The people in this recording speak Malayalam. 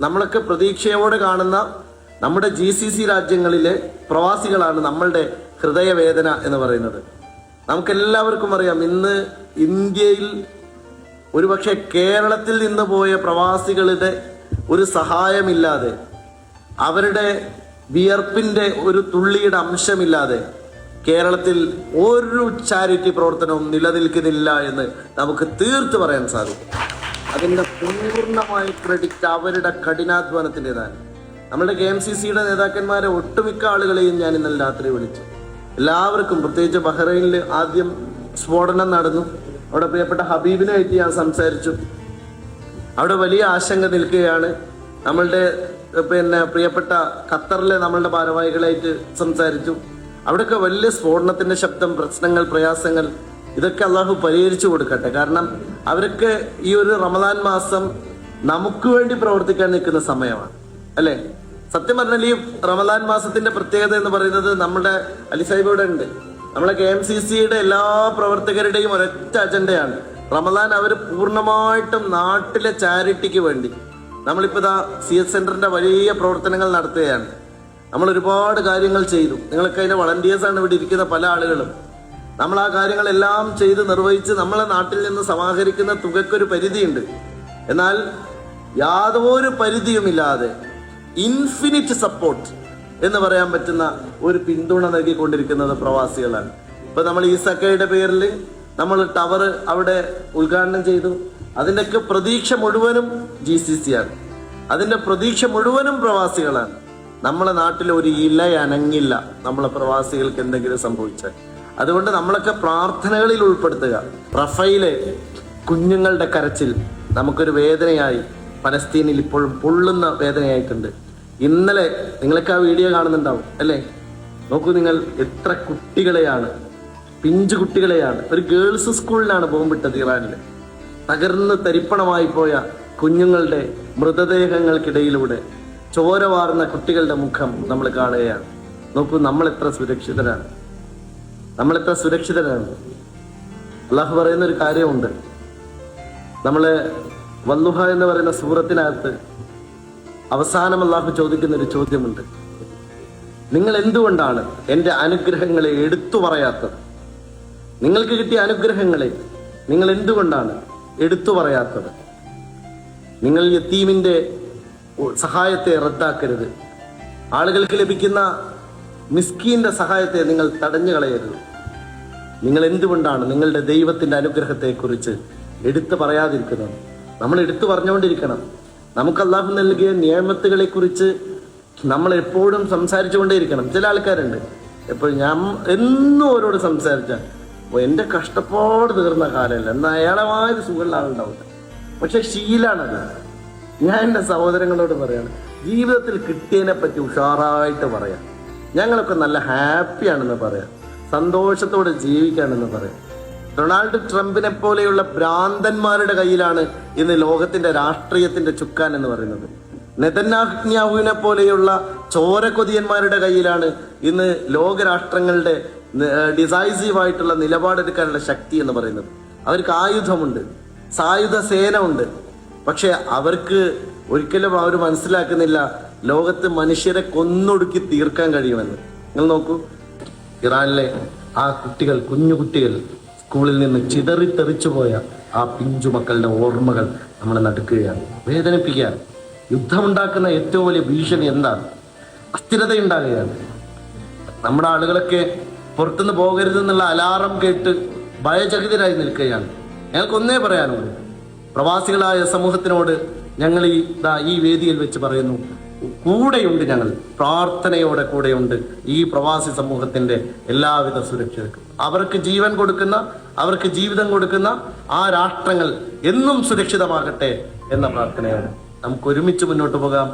നമ്മളൊക്കെ പ്രതീക്ഷയോടെ കാണുന്ന നമ്മുടെ GCC രാജ്യങ്ങളിലെ പ്രവാസികളാണ് നമ്മളുടെ ഹൃദയവേദന എന്ന് പറയുന്നത്. നമുക്കെല്ലാവർക്കും അറിയാം, ഇന്ന് ഇന്ത്യയിൽ ഒരുപക്ഷെ കേരളത്തിൽ നിന്ന് പോയ പ്രവാസികളുടെ ഒരു സഹായമില്ലാതെ, അവരുടെ വിയർപ്പിന്റെ ഒരു തുള്ളിയുടെ അംശമില്ലാതെ കേരളത്തിൽ ഒരു ചാരിറ്റി പ്രവർത്തനവും നിലനിൽക്കുന്നില്ല എന്ന് നമുക്ക് തീർത്ത് പറയാൻ സാധിക്കും. അതിൻ്റെ പൂർണ്ണമായ ക്രെഡിറ്റ് അവരുടെ കഠിനാധ്വാനത്തിൻ്റെതാണ്. നമ്മുടെ KMCCയുടെ നേതാക്കന്മാരെ ഒട്ടുമിക്ക ആളുകളെയും ഞാൻ ഇന്നലെ രാത്രി വിളിച്ചു. എല്ലാവർക്കും, പ്രത്യേകിച്ച് ബഹ്റൈനിൽ ആദ്യം സ്ഫോടനം നടന്നു. അവിടെ പ്രിയപ്പെട്ട ഹബീബിനായിട്ട് ഞാൻ സംസാരിച്ചു. അവിടെ വലിയ ആശങ്ക നിൽക്കുകയാണ്. നമ്മളുടെ പ്രിയപ്പെട്ട ഖത്തറിലെ നമ്മളുടെ ഭാരവാഹികളായിട്ട് സംസാരിച്ചു. അവിടെയൊക്കെ വലിയ സ്ഫോടനത്തിന്റെ ശബ്ദം, പ്രശ്നങ്ങൾ, പ്രയാസങ്ങൾ, ഇതൊക്കെ അള്ളാഹു പരിഹരിച്ചു കൊടുക്കട്ടെ. കാരണം അവരൊക്കെ ഈ ഒരു റമദാൻ മാസം നമുക്ക് വേണ്ടി പ്രവർത്തിക്കാൻ നിൽക്കുന്ന സമയമാണ്, അല്ലെ? സത്യം പറഞ്ഞാൽ ഈ റമദാൻ മാസത്തിന്റെ പ്രത്യേകത എന്ന് പറയുന്നത് നമ്മുടെ അലി സാഹിബ് ഇവിടെ ഉണ്ട്. നമ്മളെ KMCCയുടെ എല്ലാ പ്രവർത്തകരുടെയും ഒരൊറ്റ അജണ്ടയാണ് റമദാൻ. അവർ പൂർണ്ണമായിട്ടും നാട്ടിലെ ചാരിറ്റിക്ക് വേണ്ടി. നമ്മളിപ്പോൾ ഇതാ CS സെന്ററിന്റെ വലിയ പ്രവർത്തനങ്ങൾ നടത്തുകയാണ്. നമ്മൾ ഒരുപാട് കാര്യങ്ങൾ ചെയ്തു. നിങ്ങൾക്ക് അതിന്റെ വളണ്ടിയേഴ്സാണ് ഇവിടെ ഇരിക്കുന്ന പല ആളുകളും. നമ്മൾ ആ കാര്യങ്ങളെല്ലാം ചെയ്ത് നിർവഹിച്ച് നമ്മളെ നാട്ടിൽ നിന്ന് സമാഹരിക്കുന്ന തുകയ്ക്കൊരു പരിധിയുണ്ട്. എന്നാൽ യാതൊരു പരിധിയുമില്ലാതെ ഇൻഫിനിറ്റ് സപ്പോർട്ട് എന്ന് പറയാൻ പറ്റുന്ന ഒരു പിന്തുണ നൽകിക്കൊണ്ടിരിക്കുന്നത് പ്രവാസികളാണ്. ഇപ്പൊ നമ്മൾ ഈ സക്കയുടെ പേരിൽ നമ്മൾ ടവർ അവിടെ ഉദ്ഘാടനം ചെയ്തു. അതിൻ്റെയൊക്കെ പ്രതീക്ഷ മുഴുവനും GCC ആണ്. അതിന്റെ പ്രതീക്ഷ മുഴുവനും പ്രവാസികളാണ്. നമ്മളെ നാട്ടിൽ ഒരു ഇല അനങ്ങില്ല നമ്മളെ പ്രവാസികൾക്ക് എന്തെങ്കിലും സംഭവിച്ചാൽ. അതുകൊണ്ട് നമ്മളൊക്കെ പ്രാർത്ഥനകളിൽ ഉൾപ്പെടുത്തുക. റഫയിലെ കുഞ്ഞുങ്ങളുടെ കരച്ചിൽ നമുക്കൊരു വേദനയായി പലസ്തീനിൽ ഇപ്പോഴും പൊള്ളുന്ന വേദനയായിട്ടുണ്ട്. ഇന്നലെ നിങ്ങളൊക്കെ ആ വീഡിയോ കാണുന്നുണ്ടാവും, അല്ലേ? നോക്കൂ നിങ്ങൾ, എത്ര കുട്ടികളെയാണ്, പിഞ്ചു കുട്ടികളെയാണ്. ഒരു ഗേൾസ് സ്കൂളിലാണ് ബോംബിട്ടത് ഇറാനിൽ. തകർന്ന് തരിപ്പണമായി പോയ കുഞ്ഞുങ്ങളുടെ മൃതദേഹങ്ങൾക്കിടയിലൂടെ ചോര വാർന്ന കുട്ടികളുടെ മുഖം നമ്മൾ കാണുകയാണ്. നോക്കൂ, നമ്മൾ എത്ര സുരക്ഷിതരാണ്. അള്ളാഹു പറയുന്ന ഒരു കാര്യമുണ്ട്. നമ്മള് വല്ലുഹ എന്ന് പറയുന്ന സൂറത്തിനകത്ത് അവസാനം അള്ളാഹു ചോദിക്കുന്ന ഒരു ചോദ്യമുണ്ട്. നിങ്ങൾ എന്തുകൊണ്ടാണ് എൻ്റെ അനുഗ്രഹങ്ങളെ എടുത്തു പറയാത്തത്? നിങ്ങൾക്ക് കിട്ടിയ അനുഗ്രഹങ്ങളെ നിങ്ങൾ എന്തുകൊണ്ടാണ് എടുത്തു പറയാത്തത്? നിങ്ങൾ യതീമിന്റെ സഹായത്തെ റദ്ദാക്കരുത്. ആളുകൾക്ക് ലഭിക്കുന്ന മിസ്കീന്റെ സഹായത്തെ നിങ്ങൾ തടഞ്ഞു കളയരുത്. നിങ്ങൾ എന്തുകൊണ്ടാണ് നിങ്ങളുടെ ദൈവത്തിന്റെ അനുഗ്രഹത്തെക്കുറിച്ച് എടുത്തു പറയാതിരിക്കുന്നത്? നമ്മൾ എടുത്തു പറഞ്ഞുകൊണ്ടിരിക്കണം. നമുക്ക് അല്ലാഹു നൽകിയ നിയമത്തുകളെ കുറിച്ച് നമ്മൾ എപ്പോഴും സംസാരിച്ചുകൊണ്ടേയിരിക്കണം. ചില ആൾക്കാരുണ്ട്, എപ്പോഴും ഞാൻ എന്നും അവരോട് സംസാരിച്ചാൽ എൻ്റെ കഷ്ടപ്പാട് തീർന്ന കാലമല്ല, എന്നാൽ അയാളമായ സുഖമുള്ള ആളുണ്ടാവില്ല. പക്ഷെ ശീലാണത്. ഞാൻ എൻ്റെ സഹോദരങ്ങളോട് പറയാണ്, ജീവിതത്തിൽ കിട്ടിയതിനെ പറ്റി ഉഷാറായിട്ട് പറയാം. ഞങ്ങളൊക്കെ നല്ല ഹാപ്പിയാണെന്ന് പറയാം, സന്തോഷത്തോടെ ജീവിക്കാണെന്ന് പറയാം. ഡൊണാൾഡ് ട്രംപിനെ പോലെയുള്ള ഭ്രാന്തന്മാരുടെ കയ്യിലാണ് ഇന്ന് ലോകത്തിന്റെ രാഷ്ട്രീയത്തിന്റെ ചുക്കാൻ എന്ന് പറയുന്നത്. നെതന്യാഹുവിനെ പോലെയുള്ള ചോരക്കൊതിയന്മാരുടെ കയ്യിലാണ് ഇന്ന് ലോകരാഷ്ട്രങ്ങളുടെ ഡിസൈസീവായിട്ടുള്ള നിലപാടെടുക്കാനുള്ള ശക്തി എന്ന് പറയുന്നത്. അവർക്ക് ആയുധമുണ്ട്, സായുധ സേന ഉണ്ട്. പക്ഷെ അവർക്ക് ഒരിക്കലും അവർ മനസ്സിലാക്കുന്നില്ല ലോകത്ത് മനുഷ്യരെ കൊന്നൊടുക്കി തീർക്കാൻ കഴിയുമെന്ന്. നിങ്ങൾ നോക്കൂ, ഇറാനിലെ ആ കുട്ടികൾ, കുഞ്ഞു കുട്ടികൾ, സ്കൂളിൽ നിന്ന് ചിതറിത്തെറിച്ചു പോയ ആ പിഞ്ചു മക്കളുടെ ഓർമ്മകൾ നമ്മളെ നടുക്കുകയാണ്, വേദനിപ്പിക്കുകയാണ്. യുദ്ധമുണ്ടാക്കുന്ന ഏറ്റവും വലിയ ഭീഷണി എന്താണ്? അസ്ഥിരതയുണ്ടാകുകയാണ്. നമ്മുടെ ആളുകളൊക്കെ പുറത്തുനിന്ന് പോകരുതെന്നുള്ള അലാറം കേട്ട് ഭയചകിതരായി നിൽക്കുകയാണ്. ഞങ്ങൾക്കൊന്നേ പറയാനുള്ളൂ, പ്രവാസികളായ സമൂഹത്തിനോട് ഞങ്ങൾ ഈ വേദിയിൽ വെച്ച് പറയുന്നു, കൂടെയുണ്ട്. ഞങ്ങൾ പ്രാർത്ഥനയോടെ കൂടെയുണ്ട് ഈ പ്രവാസി സമൂഹത്തിന്റെ എല്ലാവിധ സുരക്ഷയ്ക്കും. അവർക്ക് ജീവൻ കൊടുക്കുന്ന, അവർക്ക് ജീവിതം കൊടുക്കുന്ന ആ രാഷ്ട്രങ്ങൾ എന്നും സുരക്ഷിതമാകട്ടെ എന്ന പ്രാർത്ഥനയോടെ നമുക്ക് ഒരുമിച്ച് മുന്നോട്ട് പോകാം.